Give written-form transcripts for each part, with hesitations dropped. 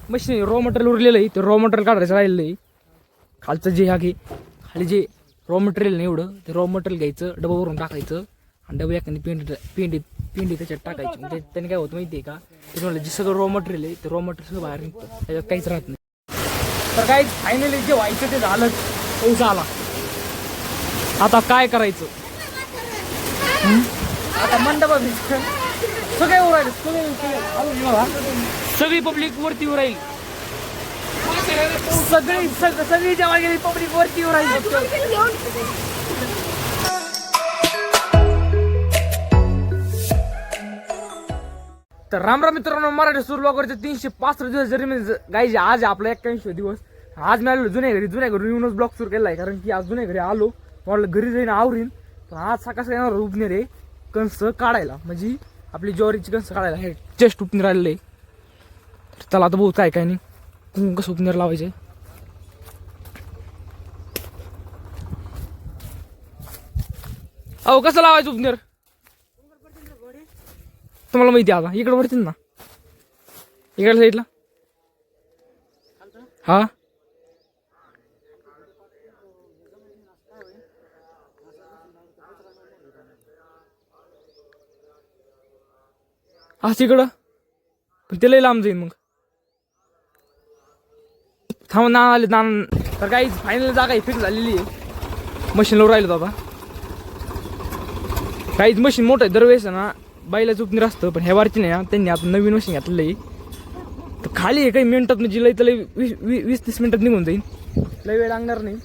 Machine raw material उरलेलं आहे ते रॉ मटेरियल काढायचं राहिलेलं आहे. खालचं जे ह्या खाली जे रॉ मटेरियल नाही एवढं ते रॉ मटेरियल घ्यायचं डबा भरून टाकायचं आणि डबा एखादी पेंडी त्याच्यात टाकायची. म्हणजे त्याने काय होतं माहिती आहे का, त्याच्यामुळे जे सगळं रॉ मटेरियल आहे ते रॉ मटेरियल सगळं बाहेर निघतं, त्याच्यात काहीच राहत नाही. तर काही फायनली जे व्हायचं ते झालं, पाऊस आला. आता काय करायचं, आता मंडपात सगळे उरायले, सगळी पब्लिक वरती उराईल, सगळी जेव्हा गेली पब्लिक वरती उराईल. तर राम राम मित्रांनो, मराठी सुरू लॉकरचे 365 दिवस जरी म्हणजे गायचे आज आपला 81 दिवस. आज मी आलो जुन्या घरी येऊनच ब्लॉग सुरू केला आहे, कारण की आज जुन्या घरी आलो म्हटलं घरी जाईन आवरीन. पण आज सकाळ येणार उपनेर आहे कंस काढायला, म्हणजे आपली ज्वारीची कंस काढायला हे जस्ट उपनेर आलेलं आहे. तर त्याला आता बहुत काय नाही कसं उपनेर लावायचे. अहो कसं लावायचं उपनेर तुम्हाला माहिती आहे. आता इकडे वरती ना, इकडल्या साईडला. हा हा तिकडं पण ते लय लांब जाईल मग. थांब ना आले ना. तर काही फायनल जागा फिक्स झालेली आहे, मशीनवर राहिलं आता. काहीच मशीन मोठं आहे, दरवेळेस ना बाईला चुकणीर असतं, पण ह्या वारची नाही. त्यांनी आता नवीन मशीन घेतलेलं आहे. तर खाली आहे काही मिनिटात, म्हणजे लई तर लई 20-30 मिनिटात निघून जाईल, लई वेळ लागणार नाही.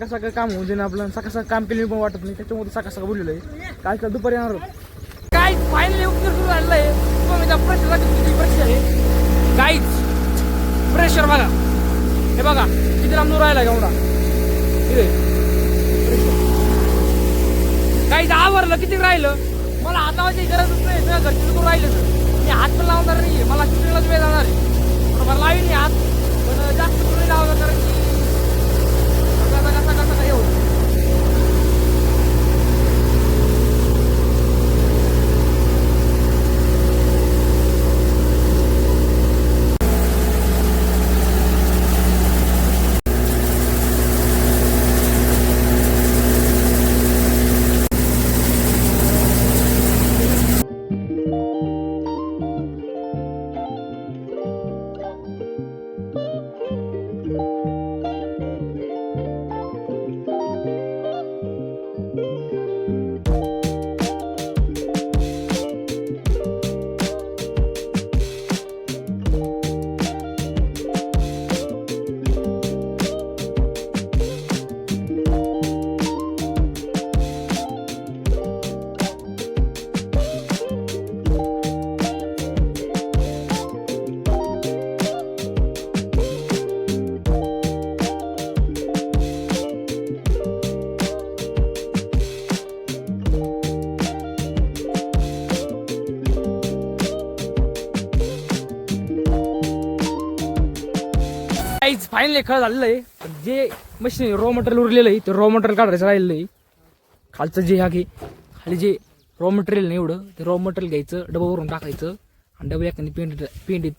सकाळ काम होऊन जाईल आपलं. सकाळ काम केलं पण वाटत नाही, त्याच्यामुळे सकाळ बोललेलं आहे. काल दुपारी येणार काय फायनली उपचार सुरू झालेला आहे. प्रेशर आहे काहीच प्रेशर बघा, हे बघा किती लांब दूर राहिला एवढा. काहीच आवरलं किती राहिलं, मला हात लावायची गरजच नाही. सगळं घरचे दूर राहिलं तर मी हात पण लावणार नाही. मला शूटिंगलाच वेळ जाणार आहे, मला लावीन हात, पण जास्त दूर नाही लावणार, कारण की कसा हे होतं. फायनली खरं झालेलं आहे. जे मशीन रॉ मटेरियल उरलेलं आहे ते रॉ मटेरियल काढायचं राहिलेलं आहे. खालचं जे ह्या खाली जे रॉ मटेरियल नाही एवढं ते रॉ मटेरियल घ्यायचं, डबा भरून टाकायचं आणि डबा एखादी पेंडी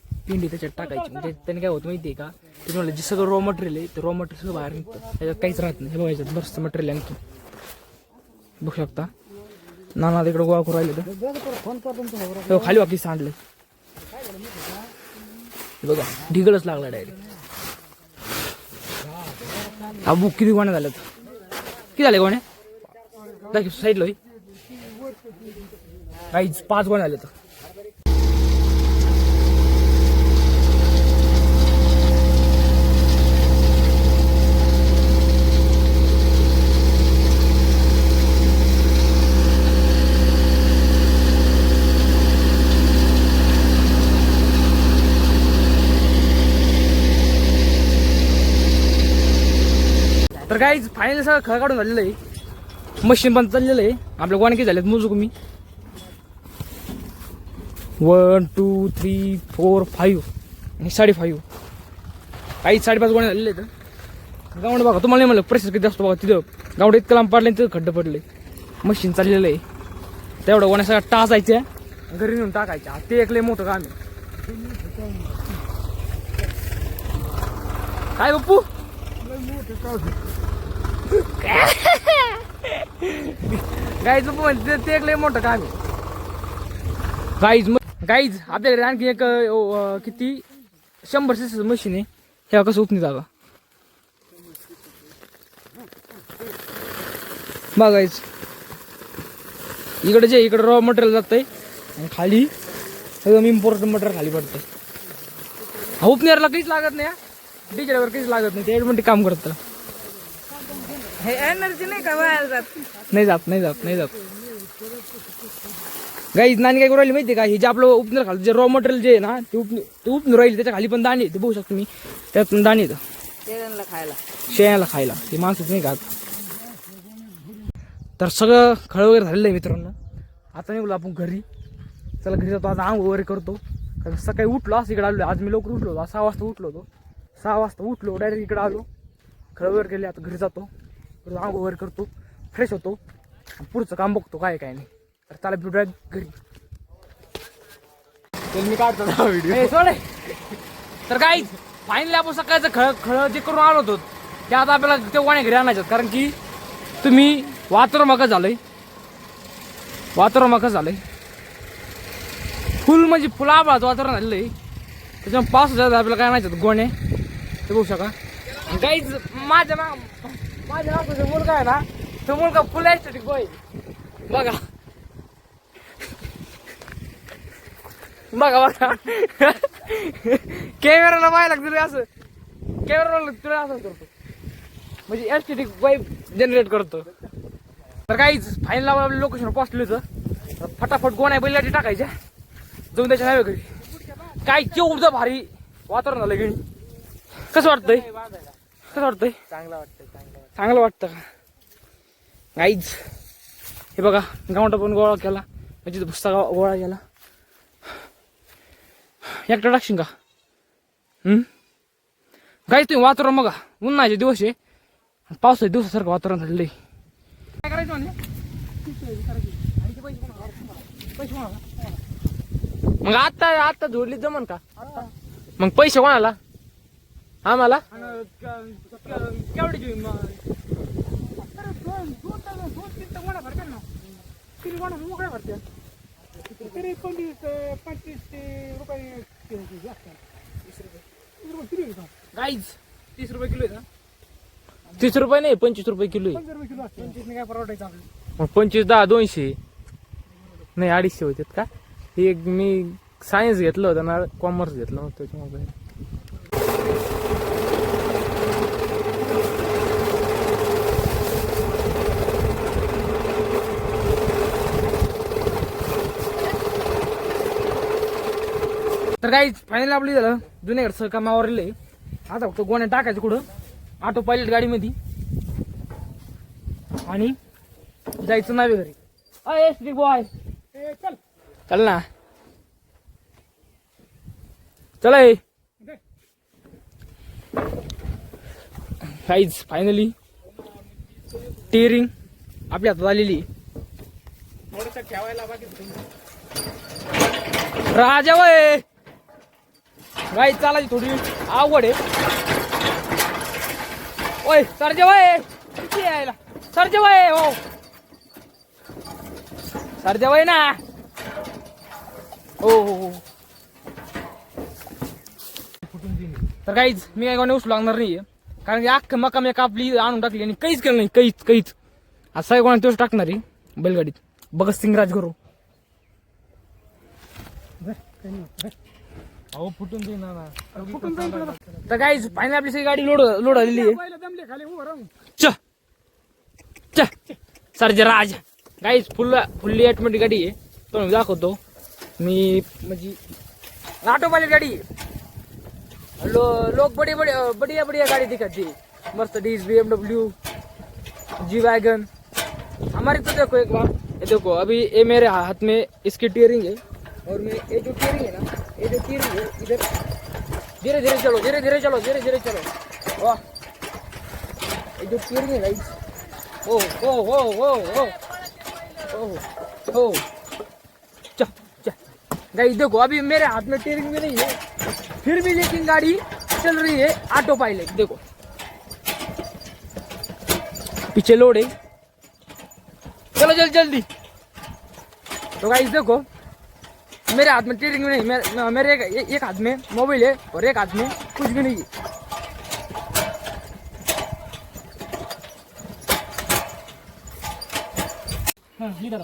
त्याच्यात टाकायची. म्हणजे त्याने काय होतं माहिती आहे का, त्याच्यामुळे जे सगळं रॉ मटेरियल आहे ते रॉ मटेरियल सगळं बाहेर निघतं, त्याच्यात काहीच राहत नाही. हे बघायचं बरंचसं मटेरियल आणखी बघू शकता. नाना तिकडे गोळा करून राहिले तर खाली वाकी सांडलं बघा, ढिगळच लागला डायरेक्ट. हा बुक किती गोण्या झाल्यात, किती झाले गोण्या दाखव साईडला काहीच 5 गोण्या झाल्या. तर काहीच फायनल सगळं खळ काढून झालेलं आहे, मशीन पण चाललेलं आहे. आपल्या गोण्या किती झाल्यात मोजू मी, 1 2 3 4 5 आणि 5.5. काही 5.5 गोण्या झालेले आहेत. गावडे बघा, तुम्हाला नाही म्हणलं प्रेशर किती असतो बघा. तिथं गावडे इतकं लांब पाडलं तिथं खड्डे पडले. मशीन चाललेलं आहे, तेवढं गोण्या सगळ्या टाचायच्या घरी नेऊन टाकायच्या. ते एक लय मोठं काम आहे. काय पप्पू गाईज पप्पू म्हणते ते एक लय मोठं काम आहे गाईज आपल्याकडे आणखी एक किती 100 सीसी मशीन आहे. हे कसं उपनी जागा बघायच इकडे इकडे रॉ मटेरियल जातंय आणि खाली सगळं इम्पोर्ट मटेरियल खाली पडतंय. उपनेरला काहीच लागत नाही, डिझेलवर काहीच लागत नाही, ते ॲडमिट काम करतं. हे एनर्जी नाही का वाया जात? नाही जात. गाईज नानी काय करू राहिली माहिती का, हे जे आपलं उपनेर खाली जे रॉ मटेरियल जे आहे ना ते उपनेर राहील, त्याच्या खाली पण दाणे ते बघू शकतो मी, त्यातून दाणे येतं शेळ्याला खायला, ते माणसाच नाही खात. तर सगळं खळ वगैरे झालेलं आहे मित्रांनो. आता निघलो आपण घरी. चला घरी जातो, आता आंघोळ वगैरे करतो. कारण सकाळी उठलो असं इकडे आलो, आज मी लवकर उठलो होतो, 6 वाजता उठलो होतो. 6 वाजता उठलो डायरेक्ट इकडे आलो, खळ वगैरे केले. आता घरी जातो, आंघोळ वगैरे करतो, फ्रेश होतो, पुढचं काम बघतो काय नाही. तर चला भेटूया घरी. मी काढतो व्हिडिओ सोडे. तर काय फायनली आपण सकाळचं खळ जे करून आलो होतो ते आता आपल्याला ते वाण्या घरी आणायचं. कारण की तुम्ही वातावरण झालंय फुल म्हणजे फुल आभाळाचं वातावरण झालेलं आहे. त्याच्यामुळे पाऊस झाला आपल्याला काय आणायचं गोण्या ते बघू शका. काहीच माझ्या नावाचा मुलगा आहे ना, तो मुलगा फुल ॲस्थेटिक बॉय बघा कॅमेराला पाहायला तुला असं तुला असं करतो, म्हणजे ॲस्थेटिक वाईब जनरेट करतो. तर काहीच फाईन लावा लोकेशन पोहोचलो होतं. फटाफट गोण्या बैलाटी टाकायच्या, जाऊन त्याच्या नावे घरी. काय केवढं भारी वातावरण झालं घरी. कसं वाटतंय चांगलं वाटतं का काहीच. हे बघा गावंडा पण गोळा केला, म्हणजे भुस्सा गोळा केला. एकटा टाकशील का? गाईच तुम्ही वातावरण बघा, उन्हाचे दिवस आहे, पावसाच्या दिवसासारखं वातावरण झालेलं आहे. काय करायचं म्हणजे मग आता जोडली जमन का? मग पैसे कोणाला? आम्हाला केवढे गाईज 30 रुपये किलो आहे ना? 30 रुपये नाही, 25 रुपये किलो आहे. 25 काय परवडायचं आपल्याला? मग 25 10 200 नाही 250 होतात का? हे एक मी सायन्स घेतलं होतं ना, कॉमर्स घेतलं होतं त्याच्यामुळे. तर काही फायनल आपली झालं जुन्याकडे सहकामावरले. आता फक्त गोण्या टाकायचं कुठं ऑटो पायलट गाडीमध्ये आणि जायचं नावे घरी. अय बॉय चल ना, चला. काहीच फायनली टेअरिंग आपल्या हातात आलेली. राजा वय गाई चालायची थोडी आवड आहे. ओय सरजे वय किती यायला सरजे वय हो सरजे वय ना हो. तर काहीच मी काय कोणी उचलू लागणार नाहीये, कारण की अख्खं मका मी कापली आणून टाकली आणि काहीच केलं नाही. काहीच असं कोणा तोच टाकणार आहे बैलगाडीत. भगतसिंग राजगुरू फुटून देईन ना. तर काहीच फायनल आपली सगळी गाडी लोड आलेली आहे. सरजे राज गाईज फुल्ली ऑटोमॅटिक गाडी आहे. तो दाखवतो मी, म्हणजे ऑटो पायलट गाडी. लोग बढ़िया गाड़ी दिखाती है, मर्सिडीज BMW जी वैगन. हमारी तो देखो एक बार, ये देखो अभी ये मेरे हाथ में इसकी टीयरिंग है, और मैं ये जो टीयरिंग है ना, ये जो टीयरिंग है इधर धीरे धीरे चलो. वाह ये जो टीयरिंग है गाइस, ओ गाइस देखो अभी मेरे हाथ में टीयरिंग भी नहीं है, फिर भी लेकिन गाड़ी चल रही है ऑटो पायलट, देखो पीछे लोड है, चलो जल्दी जल्दी। तो गाइस देखो मेरे हाथ में टीरिंग नहीं, मेरे एक हाथ में मोबाइल है और एक हाथ में कुछ भी नहीं है। इधर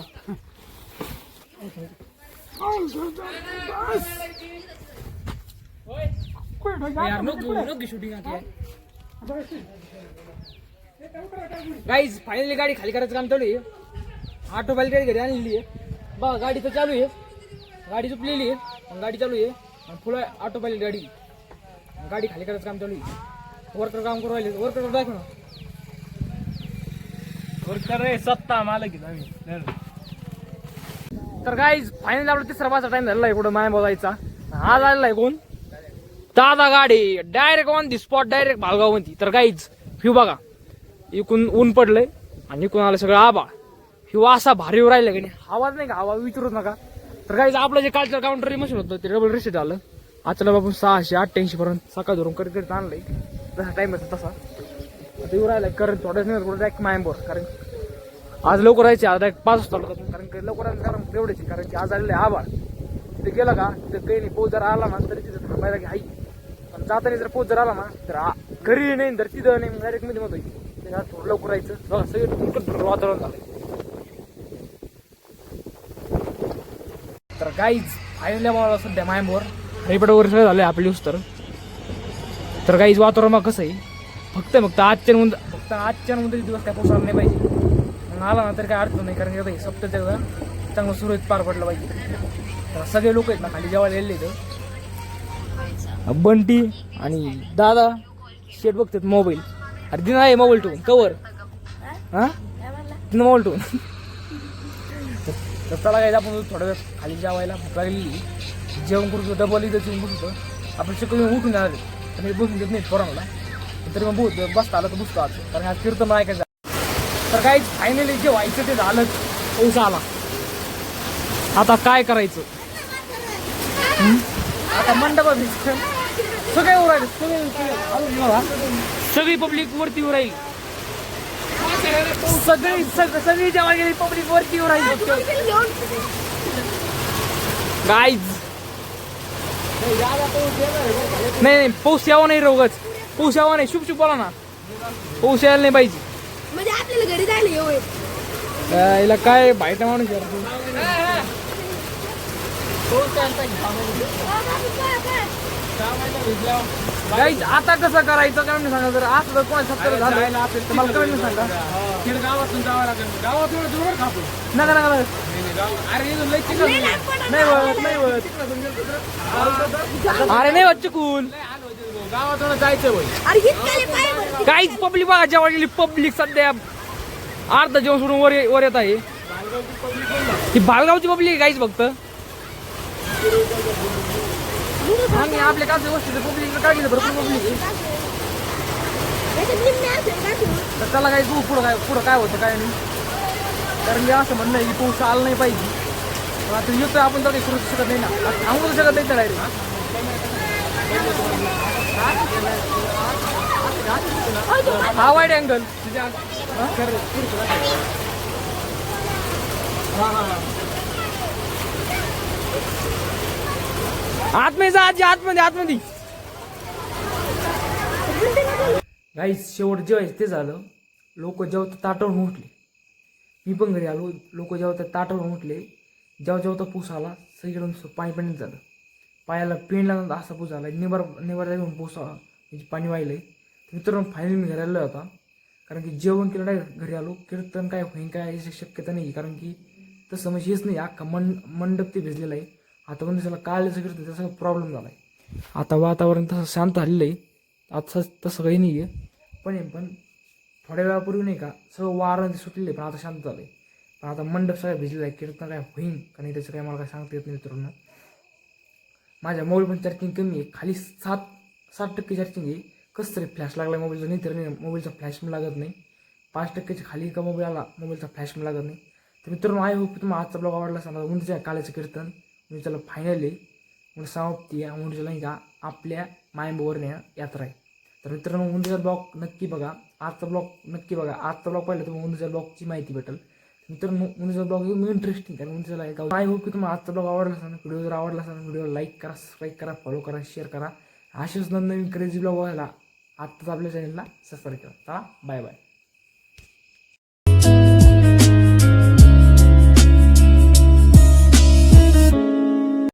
यार नो की शूटिंग आती है। गाइस फायनली गाडी खाली करायचं काम चालू आहे। ऑटो पायलट गाडी घरी आणलेली आहे बघा, गाडी तर चालू आहे, गाडी चुकलेली आहे पण गाडी चालू आहे आणि फुल ऑटो पायलट गाडी खाली करायचं काम चालू आहे। वर्कर काम करू राहिले, वर्कर दाखव ना, वर्कर सत्ता मालक आहे आम्ही। तर गाइस फायनली आपला तिसरा पाचचा टाइम झालेला आहे कुठं माया बोलायचा। आज आलेला आहे कोण, दादा गाडी direct on the spot, direct Bhalgaon मध्ये। तर गाइस व्ह्यू बघा, इकून ऊन पडलंय आणि इकून आलं सगळं आबा, व्ह्यू असा भारी राहिला की नाही, आवाज नाही का, आवाज विचारूच नका। तर गाइस आपलं जे कालचं काउंटर मशीन होतं ते डबल रिसेट झालं। आजच्या आपण 688 पर्यंत सकाळ धरून करीत आणलंय, जसा टाइम होता तसा आता येऊ राहिला। कारण थोड्याच नाही डायरेक्ट मायंबर, कारण आज लवकर राहायचे, आज डायरेक्ट 5 वाजता होता, कारण लवकर कारण तेवढ्याची, कारण की आज आलेलं आहे आबाळ। तिथे गेलं का तिथे काही नाही, पोच जर आला ना तरी तिथे थांबायला की आई, पण जाताना जर पोच जर आला ना तर घरी नाही, तर तिथं नाही, डायरेक्ट मध्ये मत होईल। थोडं लवकर राहायचं बघा, सगळं वातावरण झालंय। तर गाईज फायनली मला सध्या मायमवर रेपड वगैरे सगळं झालंय आपली यूज। तर गाईज वातावरण मग कसं आहे, फक्त आजच्या नंतर दिवस काय पाऊस आला नाही पाहिजे, मग आला ना तर काय अडचण नाही, कारण की सप्ताहाचं चांगलं सुरळीत पार पडलं पाहिजे। तर सगळे लोक आहेत ना खाली जेवायला गेले इथं, बंटी आणि दादा शेट बघतात मोबाईल। अरे दिन आहे मोबाईल ठेवून कवर, हा तिनं मोबाईल ठेवून। तर चला काय आपण थोडा वेळ खाली जेवायला भूक लागलेली, जेवण करू डबल इथं येऊन बसतो आपण, शिकून उठून जाणार आहे बसून देत नाही पोरांना, तरी मग बसता आलं तर बसतो आज, कारण आज कीर्तन ऐकायचं। तर काही फायनली जे व्हायचं ते झालं, पाऊस आला, आता काय करायचं, आता मंडप सगळे उरायले, सगळी पब्लिक वरती उराईल, सगळी जेव्हा गेली पब्लिक वरती उराईल। गाईज नाही पाऊस यावा नाही, रोगच पाऊस यावा नाही, शुभ शुभ बोला ना, पाऊस यायला नाही पाहिजे, म्हणजे आपल्याला घरी जायला याला काय बाहेर माणूस गाईज आता कसं करायचं काय नाही सांगा, जर असं जर कोणा सत्तर झालं तर मला कमी सांगा, गावातून जावं लागेल, गावातून दूर खातो नका नका, अरे नाही होत चुकून, गावातून जायचं काहीच पब्लिक बघा जेव्हा गेली पब्लिक सध्या अर्धा जेवण सोडून वर येत आहे, ही भालगावची पब्लिक काहीच फक्त, आम्ही आपल्या कालच्या गोष्टी पब्लिक काय गेलं भरपूर पब्लिक आहे। तर त्याला काही तू पुढं काय होतं काय नाही, कारण मी असं म्हणणं की पाऊस आला नाही पाहिजे, आता येतोय आपण तर काही करू शकत नाही ना, सांगू शकत नाही तर डायरेक्ट। हा वाईड अँगल आतमध्ये जा, आजी आतमध्ये। गाईस शेवट जेवायचं ते झालं, लोक जेवतात ताटावरून उठले, मी पण घरी आलो, लोक जेवतात ताटावरून उठले, जेव्हा पूस आला सगळीकडून पाणी पाणी झालं, पायाला पेंडला असा पूस झाला, निबार घेऊन पूस म्हणजे पाणी वाहिलंय। मित्रांनो फायनली मी घरी आलो होता, कारण की जेवण केलं नाही, घरी आलो, कीर्तन काय होईन काय याची शक्यता नाही, कारण की तसं म्हणजे हेच नाही, अख्खा मंडप ते भिजलेलं आहे। आता म्हणजे त्याला काळाचं कीर्तन त्याचा प्रॉब्लेम झाला आहे, आता वातावरण तसं शांत झालेलं आहे, आता तसं काही नाही आहे, पण थोड्या वेळापूर्वी नाही का सगळं वारं ते सुटलेलं आहे, पण आता शांत झालं आहे, पण आता मंडप सगळं भिजलेलं आहे, कीर्तन काय होईन का नाही त्याचं काय मला काय सांगता येत नाही मित्रांनो। माझ्या मोबाईल पण चार्जिंग कमी आहे, खाली 7% चार्जिंग आहे, कसं तरी फ्लॅश लागला मोबाईलचा, नाही तर नाही मोबाईलचा फ्लॅश पण लागत नाही, 5%च्या खाली का मोबाईल आला मोबाईलचा फ्लॅश पण लागत नाही। तर मित्रांनो आय होप तुम्हाला आजचा ब्लॉग आवडला असेल, उंचच्या कालाचं कीर्तन म्हणजे त्याला फायनली म्हणजे समाप्ती आहे, म्हणजे नाही का आपल्या मायंबोवर यात्रा आहे. तर मित्रांनो उंदीचा ब्लॉग नक्की बघा, आजचा ब्लॉग नक्की बघा. आजचा ब्लॉग पाहिला तुम्हाला उंदीच्या ब्लॉगची माहिती भेटेल. मित्रांनो उंदीचा ब्लॉग एकदम इंटरेस्टिंग कारण उंदीचा गाव. आय होप की तुम्हाला आजचा ब्लॉग आवडला असेल. व्हिडिओ जर आवडला असेल व्हिडिओ लाईक करा, सबस्क्राईब करा, फॉलो करा, शेअर करा. असेच नवीन क्रेझी ब्लॉग व्हायला आत्ताच आपल्या चॅनलला सबस्क्राईब करा. चला बाय बाय.